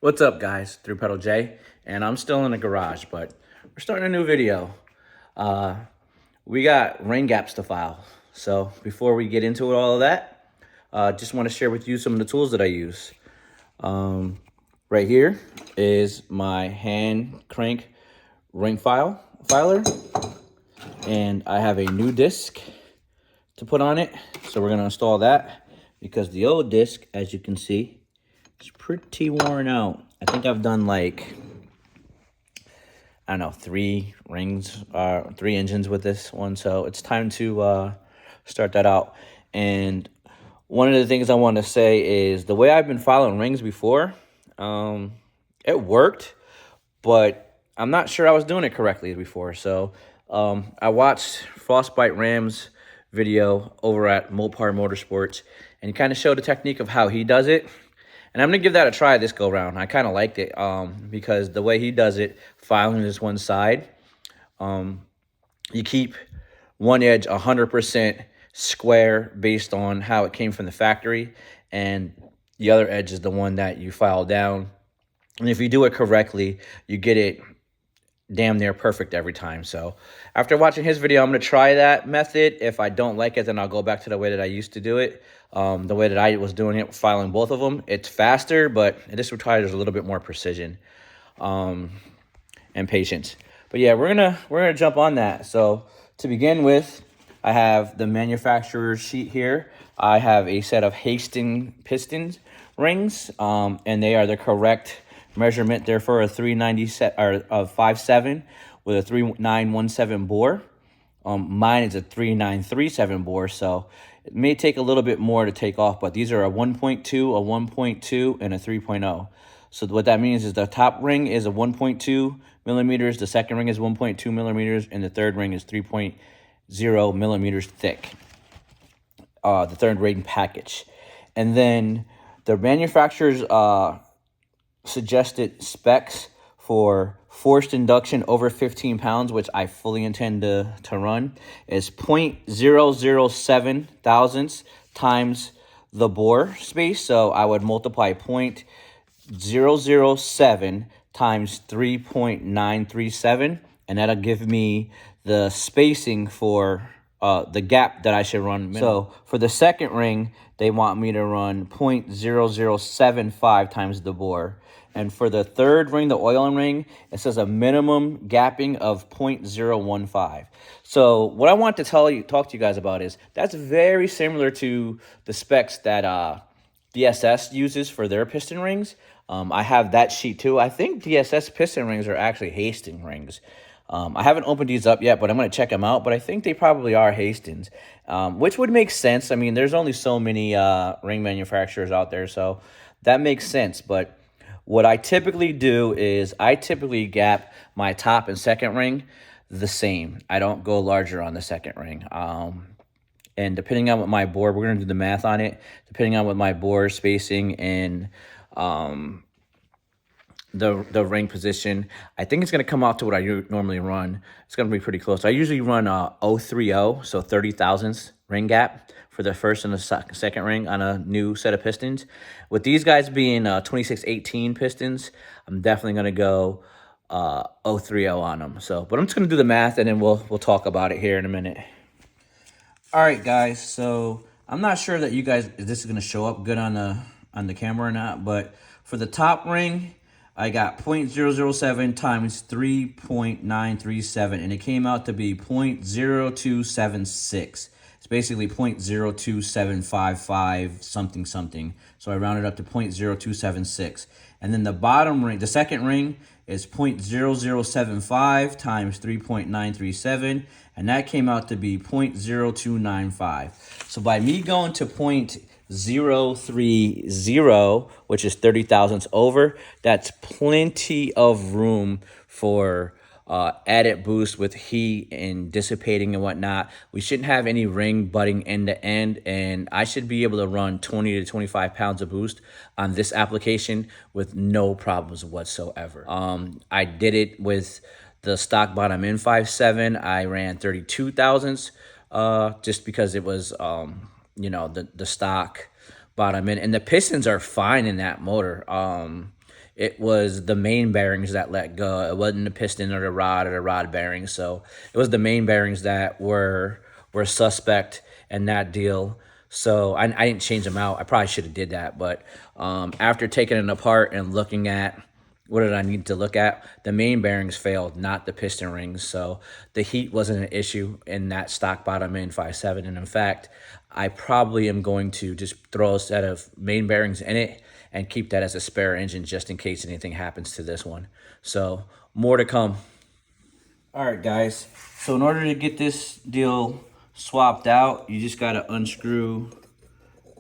What's up, guys? Through Pedal J, and I'm still in the garage, but we're starting a new video. We got rain gaps to file. So before we get into all of that, just want to share with you some of the tools that I use. Right here is my hand crank ring filer, and I have a new disc to put on it. So we're gonna install that because the old disc, as you can see, it's pretty worn out. I think I've done like, I don't know, 3 engines with this one. So it's time to start that out. And one of the things I want to say is the way I've been filing rings before, it worked, but I'm not sure I was doing it correctly before. So I watched FrostBite Ram's video over at MoparMotorsports, and he kind of showed the technique of how he does it. And I'm going to give that a try this go-round. I kind of liked it because the way he does it, filing this one side, you keep one edge 100% square based on how it came from the factory, and the other edge is the one that you file down. And if you do it correctly, you get it damn near perfect every time. So after watching his video, I'm going to try that method. If I don't like it, then I'll go back to the way that I used to do it. The way that I was doing it, filing both of them. It's faster, but this requires a little bit more precision and patience. But yeah, we're gonna jump on that. So to begin with, I have the manufacturer's sheet here. I have a set of Hastings piston rings, and they are the correct measurement. They're for a 397 or a 5.7 with a 3917 bore. Mine is a 3937 bore, so it may take a little bit more to take off, but these are a 1.2, a 1.2, and a 3.0. So what that means is the top ring is a 1.2 millimeters, the second ring is 1.2 millimeters, and the third ring is 3.0 millimeters thick. The third ring package. And then the manufacturer's suggested specs for forced induction over 15 pounds, which I fully intend to run, is 0.007 thousandths times the bore space. So I would multiply 0.007 times 3.937, and that'll give me the spacing for the gap that I should run. So for the second ring, they want me to run 0.0075 times the bore. And for the third ring, the oiling ring, it says a minimum gapping of 0.015. So what I want to talk to you guys about is that's very similar to the specs that DSS uses for their piston rings. I have that sheet too. I think DSS piston rings are actually Hastings rings. I haven't opened these up yet, but I'm going to check them out. But I think they probably are Hastings, which would make sense. I mean, there's only so many ring manufacturers out there, so that makes sense. But what I typically do is I typically gap my top and second ring the same. I don't go larger on the second ring. And depending on what my bore, we're going to do the math on it. Depending on what my bore spacing and the ring position, I think it's going to come out to what I normally run. It's going to be pretty close. I usually run 0.30, so 30 thousandths ring gap for the first and the second ring on a new set of pistons. With these guys being 2618 pistons, I'm definitely going to go 0.30 on them. So, but I'm just going to do the math, and then we'll talk about it here in a minute. All right, guys. So I'm not sure that you guys, if this is going to show up good on the camera or not, but for the top ring, I got 0.007 times 3.937, and it came out to be 0.0276. It's basically 0.02755 something something. So I rounded up to 0.0276. And then the bottom ring, the second ring, is 0.0075 times 3.937, and that came out to be 0.0295. So by me going to 0.030, which is 30 thousandths over, that's plenty of room for added boost with heat and dissipating and whatnot. We shouldn't have any ring butting end to end, and I should be able to run 20 to 25 pounds of boost on this application with no problems whatsoever. I did it with the stock bottom in 5.7. I ran 32 thousandths just because it was you know, the stock bottom in, and the pistons are fine in that motor. it was the main bearings that let go. It wasn't the piston or the rod bearings. So it was the main bearings that were suspect in that deal. So I didn't change them out. I probably should have did that. But after taking it apart and looking at what did I need to look at, the main bearings failed, not the piston rings. So the heat wasn't an issue in that stock bottom in 5.7. And in fact, I probably am going to just throw a set of main bearings in it and keep that as a spare engine just in case anything happens to this one. So more to come. All right, guys. So in order to get this deal swapped out, you just got to unscrew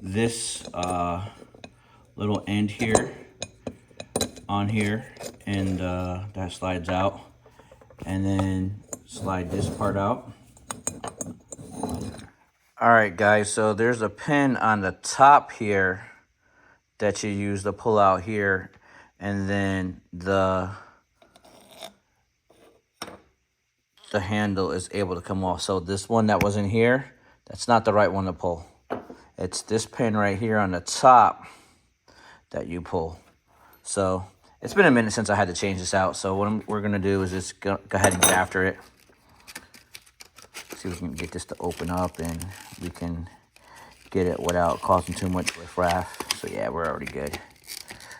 this little end here on here, and that slides out, and then slide this part out. All right, guys, so there's a pin on the top here that you use to pull out here, and then the handle is able to come off. So this one that was in here, that's not the right one to pull. It's this pin right here on the top that you pull. So it's been a minute since I had to change this out. So what we're gonna do is just go ahead and get after it. See if we can get this to open up and we can get it without causing too much riffraff. So yeah, we're already good.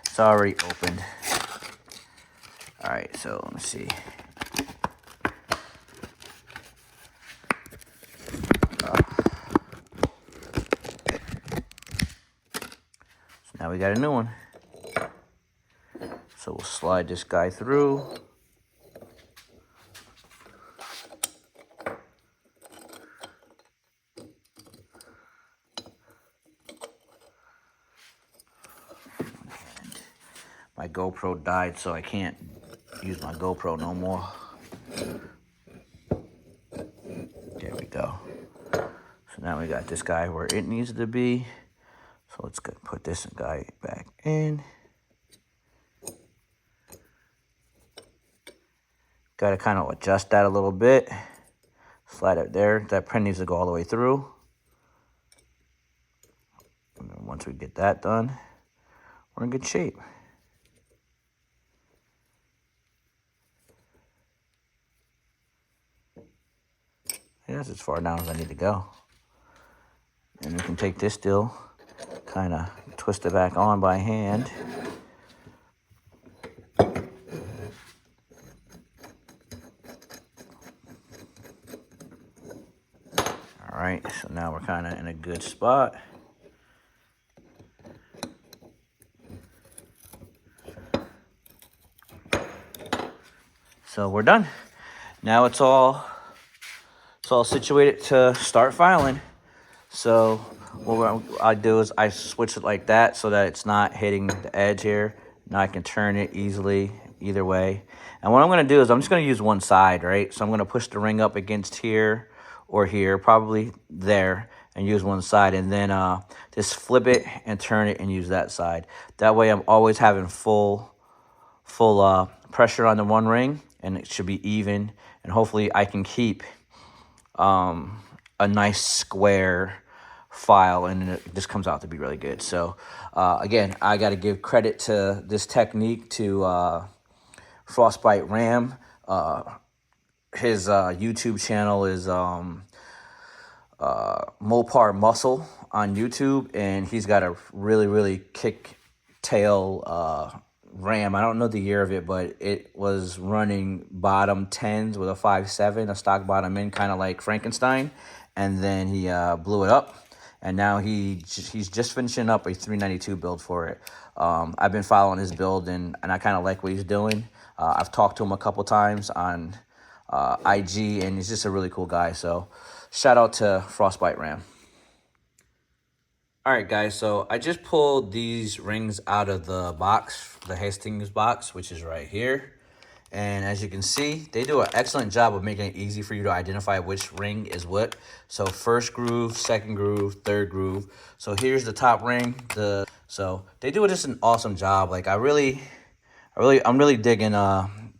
It's already opened. All right, so let me see. So now we got a new one. So we'll slide this guy through. My GoPro died, so I can't use my GoPro no more. There we go. So now we got this guy where it needs to be. So let's go put this guy back in. Got to kind of adjust that a little bit. Slide it there. That pin needs to go all the way through. And then once we get that done, we're in good shape. Yeah, that's as far down as I need to go. And we can take this still, kind of twist it back on by hand. All right, so now we're kind of in a good spot. So we're done. Now it's all situated to start filing. So what I do is I switch it like that so that it's not hitting the edge here. Now I can turn it easily either way. And what I'm going to do is I'm just going to use one side, right? So I'm going to push the ring up against here or here, probably there, and use one side. And then just flip it and turn it and use that side. That way I'm always having full pressure on the one ring, and it should be even. And hopefully I can keep a nice square file, and it just comes out to be really good. So again, I got to give credit to this technique to FrostBite Ram. His YouTube channel is Mopar Muscle on YouTube, and he's got a really kick tail Ram. I don't know the year of it, but it was running bottom 10s with a 5.7, a stock bottom end, kind of like Frankenstein, and then he blew it up, and now he's just finishing up a 392 build for it. I've been following his build, and I kind of like what he's doing. I've talked to him a couple times on IG, and he's just a really cool guy. So shout out to FrostBite Ram. All right, guys, so I just pulled these rings out of the box, the Hastings box, which is right here. And as you can see, they do an excellent job of making it easy for you to identify which ring is what. So first groove, second groove, third groove. So here's the top ring. So they do just an awesome job. Like I'm really digging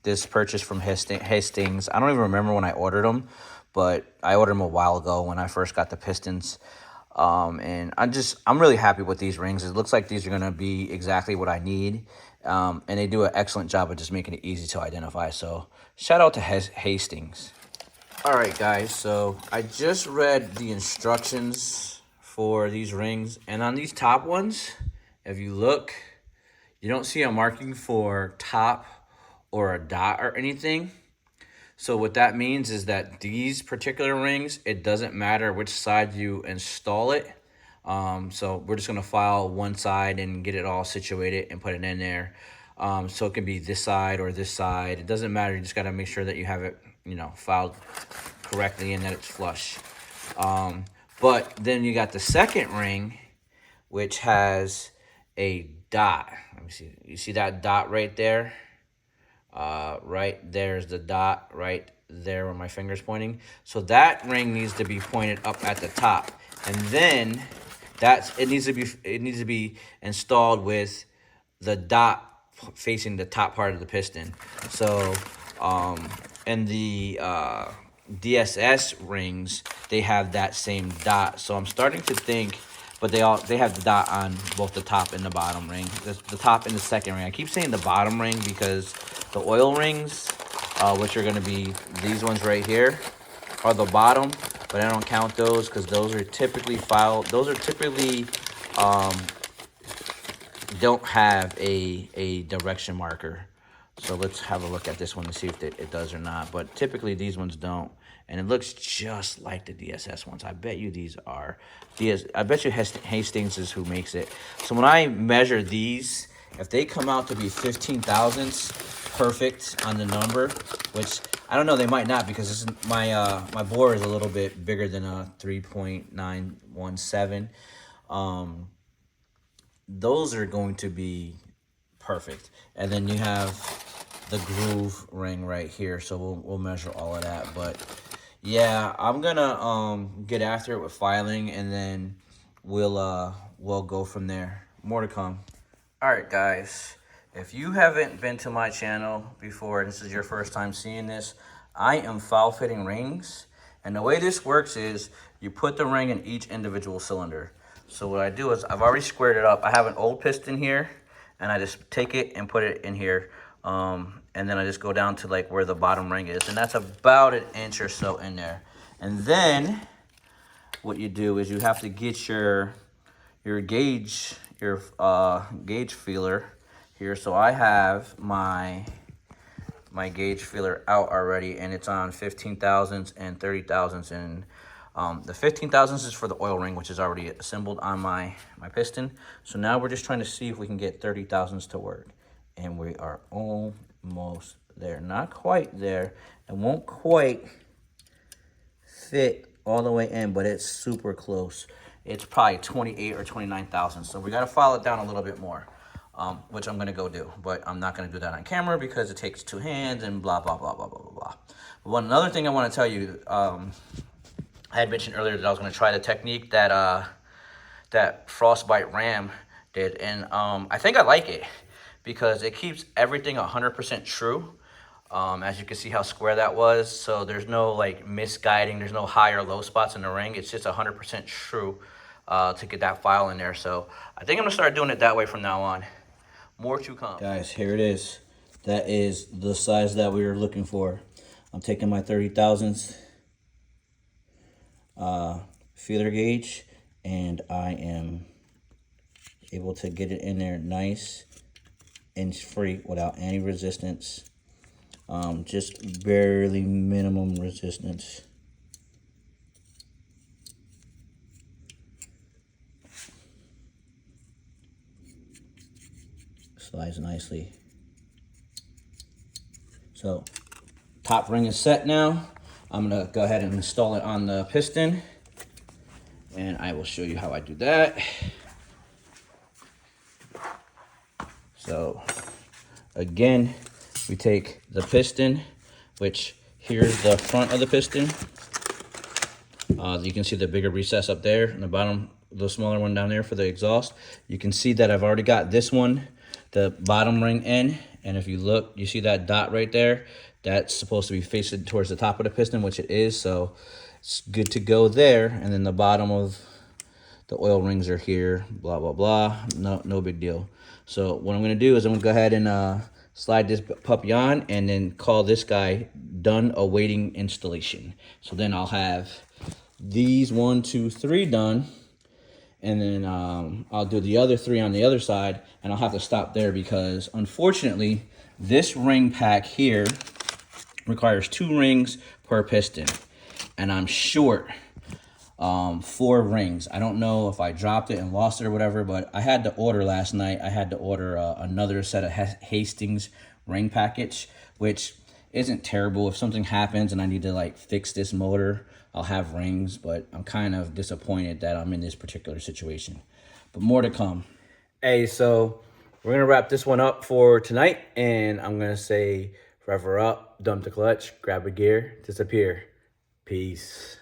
this purchase from Hastings. I don't even remember when I ordered them, but I ordered them a while ago when I first got the pistons. And I'm really happy with these rings. It looks like these are gonna be exactly what I need. And they do an excellent job of just making it easy to identify. So shout out to Hastings. All right, guys, so I just read the instructions for these rings, and on these top ones, if you look, you don't see a marking for top or a dot or anything. So what that means is that these particular rings, it doesn't matter which side you install it. So we're just gonna file one side and get it all situated and put it in there. So it can be this side or this side. It doesn't matter. You just gotta make sure that you have it, you know, filed correctly and that it's flush. But then you got the second ring, which has a dot. Let me see. You see that dot right there? Right there's the dot right there where my finger's pointing. So that ring needs to be pointed up at the top, and then it needs to be installed with the dot facing the top part of the piston. So and the DSS rings, they have that same dot. So I'm starting to think, but they have the dot on both the top and the bottom ring. The top and the second ring. I keep saying the bottom ring because the oil rings, which are going to be these ones right here, are the bottom, but I don't count those because those are typically filed. Those are typically don't have a direction marker. So let's have a look at this one to see if it does or not. But typically these ones don't. And it looks just like the DSS ones. I bet you these are. I bet you Hastings is who makes it. So when I measure these, if they come out to be 15 thousandths perfect on the number, which I don't know, they might not, because this is my bore is a little bit bigger than a 3.917. Those are going to be perfect. And then you have the groove ring right here, so we'll measure all of that. But yeah, I'm gonna get after it with filing, and then we'll go from there. More to come. All right, guys, if you haven't been to my channel before and this is your first time seeing this, I am foul fitting rings, and the way this works is you put the ring in each individual cylinder. So what I do is I've already squared it up. I have an old piston here, and I just take it and put it in here. And then I just go down to like where the bottom ring is, and that's about an inch or so in there. And then what you do is you have to get your gauge feeler here. So I have my gauge feeler out already, and it's on 15 thousandths and 30 thousandths. And the 15 thousandths is for the oil ring, which is already assembled on my piston. So now we're just trying to see if we can get 30 thousandths to work. And we are almost there. Not quite there. It won't quite fit all the way in, but it's super close. It's probably 28 or 29 thousandths. So we got to file it down a little bit more, which I'm going to go do. But I'm not going to do that on camera because it takes two hands and blah, blah, blah, blah, blah, blah, blah. But another thing I want to tell you, I had mentioned earlier that I was going to try the technique that FrostBite Ram did. And I think I like it, because it keeps everything 100% true. As you can see how square that was. So there's no like misguiding. There's no high or low spots in the ring. It's just 100% true to get that file in there. So I think I'm gonna start doing it that way from now on. More to come. Guys, here it is. That is the size that we were looking for. I'm taking my 30 thousandths feeler gauge, and I am able to get it in there nice and free without any resistance. Just barely minimum resistance. Slides nicely. So top ring is set now. I'm gonna go ahead and install it on the piston, and I will show you how I do that. So again, we take the piston, which here's the front of the piston. You can see the bigger recess up there, and the bottom, the smaller one down there for the exhaust. You can see that I've already got this one, the bottom ring in, and if you look, you see that dot right there? That's supposed to be facing towards the top of the piston, which it is, so it's good to go there. And then the bottom of The oil rings are here, blah, blah, blah. No big deal. So what I'm gonna do is I'm gonna go ahead and slide this puppy on and then call this guy done awaiting installation. So then I'll have these 1, 2, 3 done. And then I'll do the other 3 on the other side, and I'll have to stop there because unfortunately this ring pack here requires 2 rings per piston, and I'm short 4 rings. I don't know if I dropped it and lost it or whatever, but I had to order last night. I had to order another set of Hastings ring package, which isn't terrible. If something happens and I need to like fix this motor, I'll have rings, but I'm kind of disappointed that I'm in this particular situation. But more to come. Hey, so we're gonna wrap this one up for tonight, and I'm gonna say rev her up, dump the clutch, grab a gear, disappear. Peace.